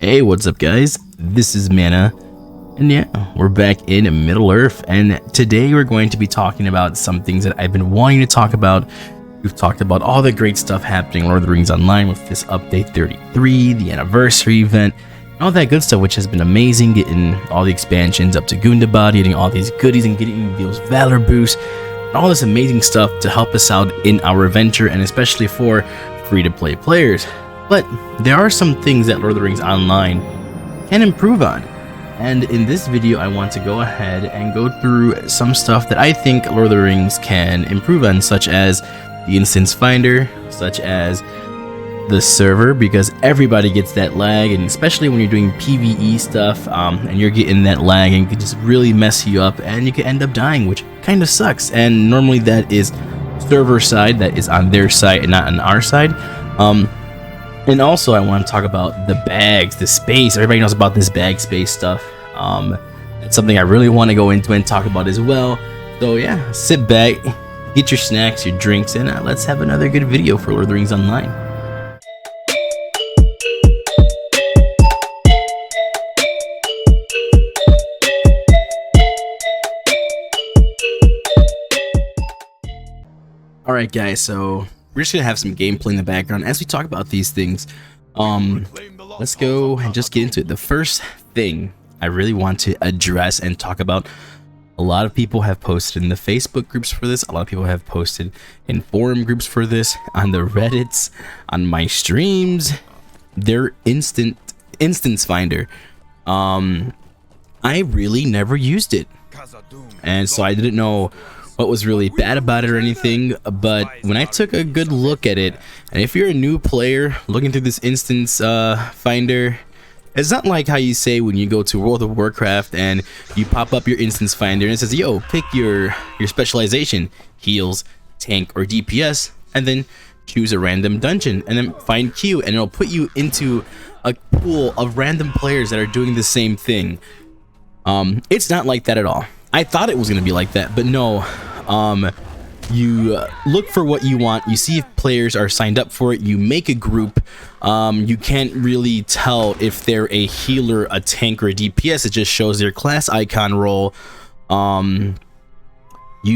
Hey, what's up guys? This is Mana, and yeah, we're back in Middle-earth, and today we're going to be talking about some things that I've been wanting to talk about. We've talked about all the great stuff happening in Lord of the Rings Online with this update 33, the anniversary event, and all that good stuff, which has been amazing, getting all the expansions up to Gundabad, getting all these goodies and getting those Valor boosts, and all this amazing stuff to help us out in our adventure, and especially for free-to-play players. But there are some things that Lord of the Rings Online can improve on, and in this video I want to go ahead and go through some stuff that I think Lord of the Rings can improve on, such as the instance finder, such as the server, because everybody gets that lag, and especially when you're doing PvE stuff and you're getting that lag, and it can just really mess you up and you can end up dying, which kind of sucks. And normally that is server side, that is on their side and not on our side. And also I want to talk about the bags, the space. Everybody knows about this bag space stuff. It's something I really want to go into and talk about as well. So yeah, sit back, get your snacks, your drinks, and let's have another good video for Lord of the Rings Online. Alright guys, so we're just gonna have some gameplay in the background as we talk about these things. Let's go and just get into it. The first thing I really want to address and talk about, a lot of people have posted in the Facebook groups for this, a lot of people have posted in forum groups for this, on the Reddits, on my streams, their instance finder. I really never used it, and so I didn't know what was really bad about it or anything, but when I took a good look at it, and if you're a new player looking through this instance finder, it's not like how you say when you go to World of Warcraft and you pop up your instance finder and it says, yo, pick your specialization, heals, tank, or DPS, and then choose a random dungeon and then find Q, and it'll put you into a pool of random players that are doing the same thing. It's not like that at all. I thought it was going to be like that, but no. You look for what you want, you see if players are signed up for it, you make a group. You can't really tell if they're a healer, a tank, or a DPS. It just shows their class icon role. You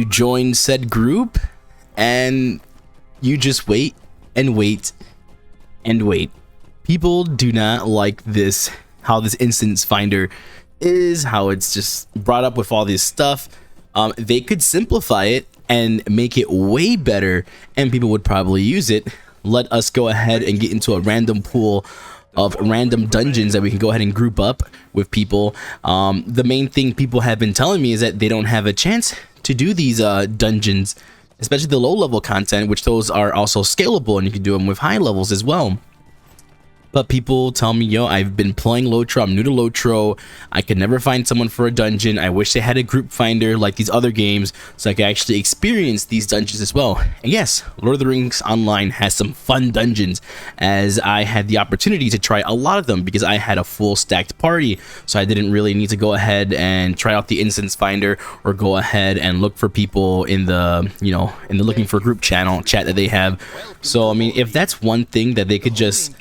join said group and you just wait and wait and wait. People do not like this, how this instance finder is, how it's just brought up with all this stuff. They could simplify it and make it way better, and people would probably use it. Let us go ahead and get into a random pool of random dungeons that we can go ahead and group up with people. The main thing people have been telling me is that they don't have a chance to do these dungeons, especially the low level content, which those are also scalable and you can do them with high levels as well. But people tell me, yo, I've been playing LOTRO, I'm new to LOTRO, I could never find someone for a dungeon, I wish they had a group finder like these other games so I could actually experience these dungeons as well. And yes, Lord of the Rings Online has some fun dungeons, as I had the opportunity to try a lot of them because I had a full stacked party, so I didn't really need to go ahead and try out the instance finder or go ahead and look for people in the, in the looking for group channel chat that they have. So I mean, if that's one thing that they could just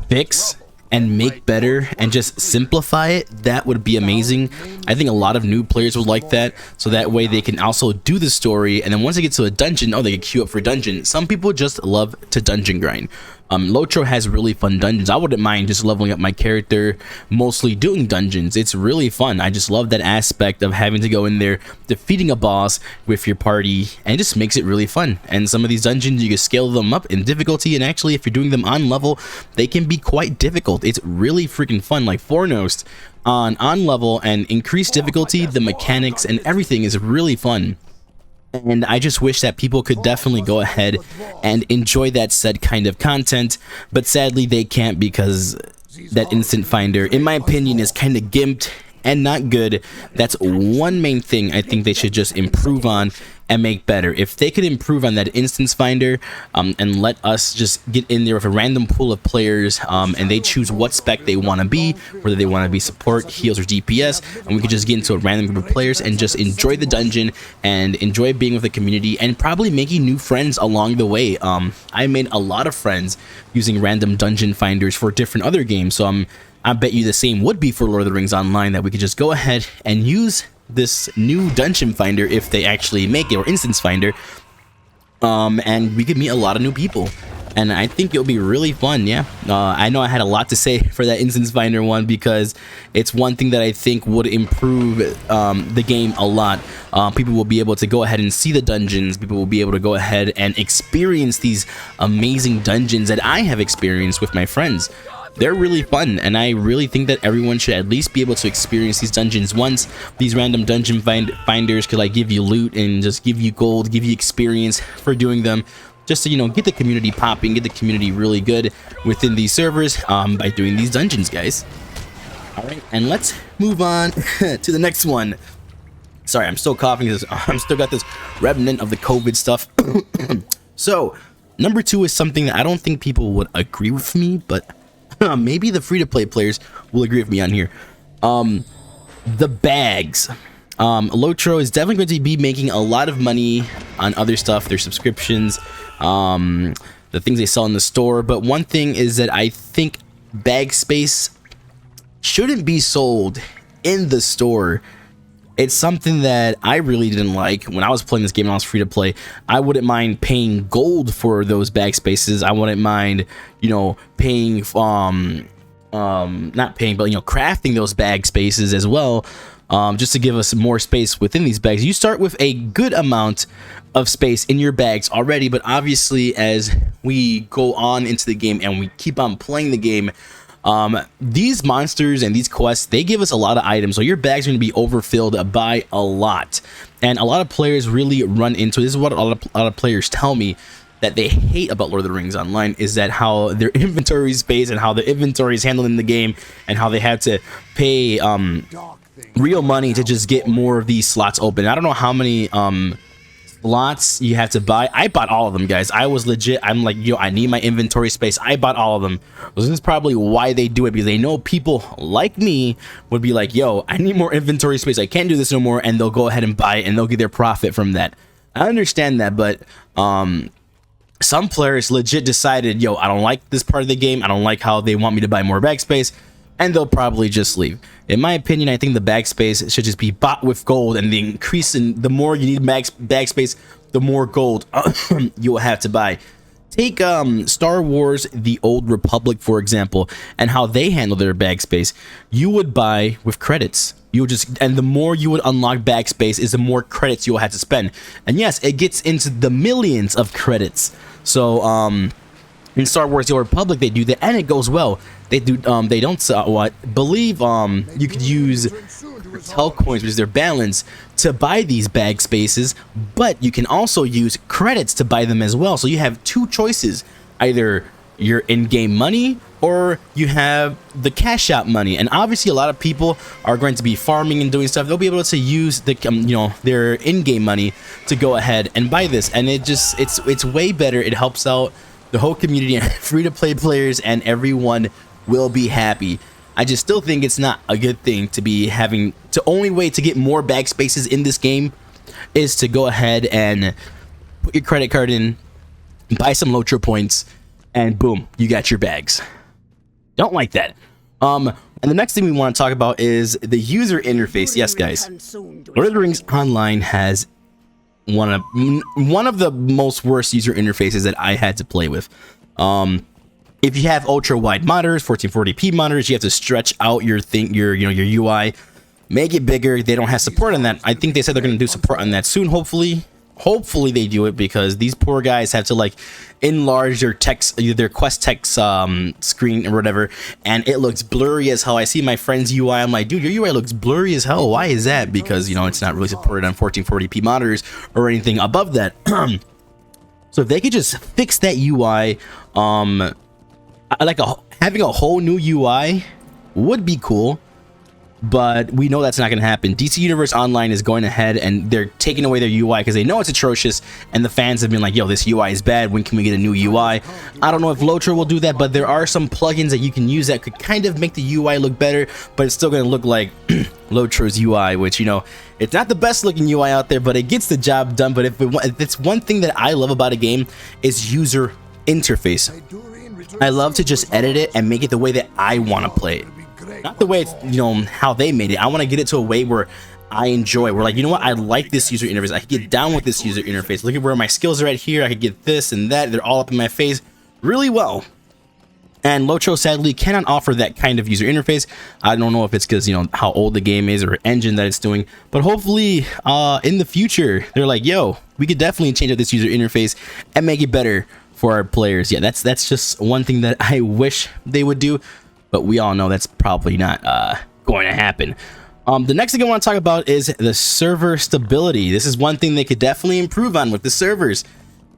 fix and make better and just simplify it, that would be amazing. I think a lot of new players would like that, so that way they can also do the story, and then once they get to a dungeon, they can queue up for dungeon. Some people just love to dungeon grind. LOTRO has really fun dungeons. I wouldn't mind just leveling up my character, mostly doing dungeons. It's really fun. I just love that aspect of having to go in there, defeating a boss with your party, and it just makes it really fun. And some of these dungeons, you can scale them up in difficulty, and actually if you're doing them on level, they can be quite difficult. It's really freaking fun. Like Fornost on level and increased difficulty, the mechanics and everything is really fun. And I just wish that people could definitely go ahead and enjoy that said kind of content, but sadly they can't, because that instant finder, in my opinion, is kind of gimped and not good. That's one main thing I think they should just improve on and make better. If they could improve on that instance finder and let us just get in there with a random pool of players and they choose what spec they want to be, whether they want to be support, heals, or DPS, and we could just get into a random group of players and just enjoy the dungeon and enjoy being with the community and probably making new friends along the way. I made a lot of friends using random dungeon finders for different other games, so I'm I bet you the same would be for Lord of the Rings Online, that we could just go ahead and use this new dungeon finder if they actually make it, or instance finder, and we could meet a lot of new people. And I think it'll be really fun. Yeah, I know I had a lot to say for that instance finder one, because it's one thing that I think would improve the game a lot. People will be able to go ahead and see the dungeons. People will be able to go ahead and experience these amazing dungeons that I have experienced with my friends. They're really fun, and I really think that everyone should at least be able to experience these dungeons once. These random dungeon finders could like give you loot and just give you gold, give you experience for doing them, just to, you know, get the community popping, get the community really good within these servers by doing these dungeons, guys. All right, and let's move on to the next one. Sorry, I'm still coughing because I'm still got this remnant of the COVID stuff. So, number 2 is something that I don't think people would agree with me, but maybe the free-to-play players will agree with me on here. The bags. LOTRO is definitely going to be making a lot of money on other stuff, their subscriptions, the things they sell in the store. But one thing is that I think bag space shouldn't be sold in the store. It's something that I really didn't like when I was playing this game and I was free to play. I wouldn't mind paying gold for those bag spaces. I wouldn't mind, you know, paying, not paying, but, you know, crafting those bag spaces as well. Just to give us more space within these bags. You start with a good amount of space in your bags already, but obviously as we go on into the game and we keep on playing the game, these monsters and these quests, they give us a lot of items, so your bags are going to be overfilled by a lot. And a lot of players really run into this is what a lot of players tell me that they hate about Lord of the Rings Online, is that how their inventory space and how the inventory is handled in the game, and how they have to pay real money to just get more of these slots open. I don't know how many slots you have to buy. I bought all of them, guys. I was legit. I'm like, yo, I need my inventory space. I bought all of them. This is probably why they do it, because they know people like me would be like, yo, I need more inventory space. I can't do this no more, and they'll go ahead and buy it, and they'll get their profit from that. I understand that, but some players legit decided, yo, I don't like this part of the game. I don't like how they want me to buy more bag space, and they'll probably just leave. In my opinion, I think the bag space should just be bought with gold, and the increase in the more you need bag space, the more gold you will have to buy. Take Star Wars The Old Republic, for example, and how they handle their bag space. You would buy with credits. You would just, and the more you would unlock bag space is the more credits you will have to spend. And yes, it gets into the millions of credits. So in Star Wars The Old Republic, they do that, and it goes well. They do. They don't believe you could use hotel coins, which is their balance, to buy these bag spaces, but you can also use credits to buy them as well. So you have two choices: either your in-game money or you have the cash out money. And obviously, a lot of people are going to be farming and doing stuff. They'll be able to use the you know, their in-game money to go ahead and buy this, and it's way better. It helps out the whole community and free-to-play players, and everyone will be happy. I just still think it's not a good thing to be having to only way to get more bag spaces in this game is to go ahead and put your credit card in, buy some LOTRO points, and boom, you got your bags. Don't like that. And the next thing we want to talk about is the user interface. Yes, guys, Lord of the Rings Online has one of the most worst user interfaces that I had to play with. If you have ultra wide monitors, 1440p monitors, you have to stretch out your UI, make it bigger. They don't have support on that. I think they said they're going to do support on that soon. Hopefully they do it, because these poor guys have to like enlarge their text, their quest text screen or whatever, and it looks blurry as hell. I see my friend's UI. I'm like, dude, your UI looks blurry as hell. Why is that? Because, you know, it's not really supported on 1440p monitors or anything above that. So if they could just fix that UI, having a whole new UI would be cool, but we know that's not going to happen. DC Universe Online is going ahead and they're taking away their UI because they know it's atrocious, and the fans have been like, yo, this UI is bad. When can we get a new UI? I don't know if LOTRO will do that, but there are some plugins that you can use that could kind of make the UI look better, but it's still going to look like LOTRO's UI, which, you know, it's not the best looking UI out there, but it gets the job done. But if it's one thing that I love about a game is user interface. I love to just edit it and make it the way that I want to play it. not the way it's, you know, how they made it. I want to get it to a way where I enjoy. We're like, you know what? I like this user interface. I can get down with this user interface. Look at where my skills are at here. I could get this and that. They're all up in my face really well. And LOTRO sadly cannot offer that kind of user interface. I don't know if it's because, you know, how old the game is or engine that it's doing, but hopefully in the future they're like, yo, we could definitely change up this user interface and make it better for our players. Yeah, that's just one thing that I wish they would do, but we all know that's probably not going to happen. The next thing I want to talk about is the server stability. This is one thing they could definitely improve on with the servers.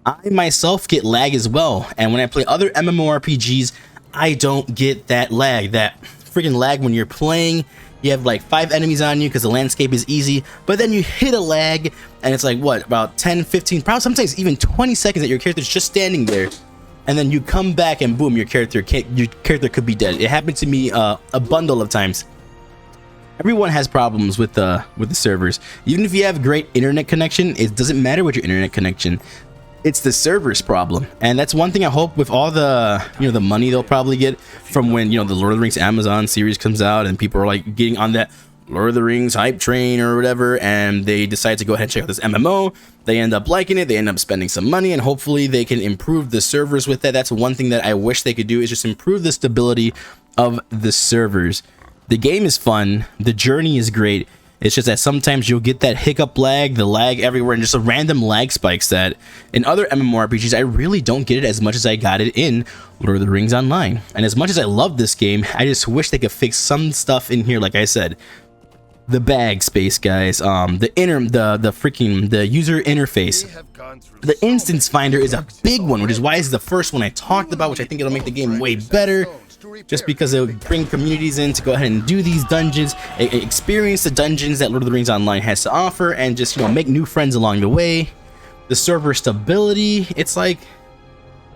I myself get lag as well, and when I play other MMORPGs, I don't get that lag, that freaking lag when you're playing. You have like 5 enemies on you because the landscape is easy, but then you hit a lag and it's like, what, about 10, 15, probably sometimes even 20 seconds that your character's just standing there, and then you come back and boom, your character could be dead. It happened to me a bundle of times. Everyone has problems with the servers. Even if you have great internet connection, it doesn't matter what your internet connection. It's the server's problem, and that's one thing I hope with all the, you know, the money they'll probably get from when, you know, the Lord of the Rings Amazon series comes out and people are like getting on that Lord of the Rings hype train or whatever, and they decide to go ahead and check out this MMO. They end up liking it, they end up spending some money, and hopefully they can improve the servers with that. That's one thing that I wish they could do, is just improve the stability of the servers. The game is fun, the journey is great. It's just that sometimes you'll get that hiccup lag, the lag everywhere, and just a random lag spikes that in other MMORPGs, I really don't get it as much as I got it in Lord of the Rings Online. And as much as I love this game, I just wish they could fix some stuff in here, like I said. The bag space, guys, the user interface. The instance finder is a big one, which is why it's the first one I talked about, which I think it'll make the game way better. Just because it would bring communities in to go ahead and do these dungeons, experience the dungeons that Lord of the Rings Online has to offer, and just, you know, make new friends along the way. The server stability, it's like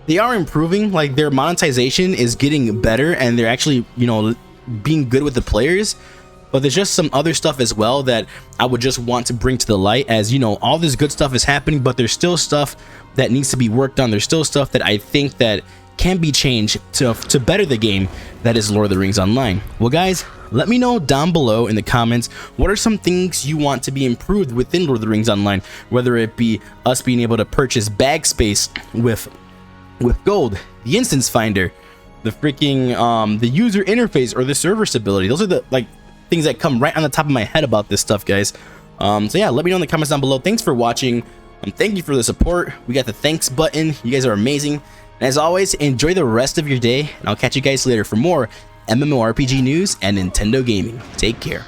they are improving. Like, their monetization is getting better, and they're actually, you know, being good with the players. But there's just some other stuff as well that I would just want to bring to the light, as, you know, all this good stuff is happening, but there's still stuff that needs to be worked on. There's still stuff that I think that can be changed to better the game that is Lord of the Rings Online. Well, guys, let me know down below in the comments, what are some things you want to be improved within Lord of the Rings Online, whether it be us being able to purchase bag space with gold, the instance finder, the freaking the user interface, or the server stability. Those are the things that come right on the top of my head about this stuff, guys. So yeah, let me know in the comments down below. Thanks for watching. Thank you for the support. We got the thanks button. You guys are amazing. And as always, enjoy the rest of your day, and I'll catch you guys later for more MMORPG news and Nintendo gaming. Take care.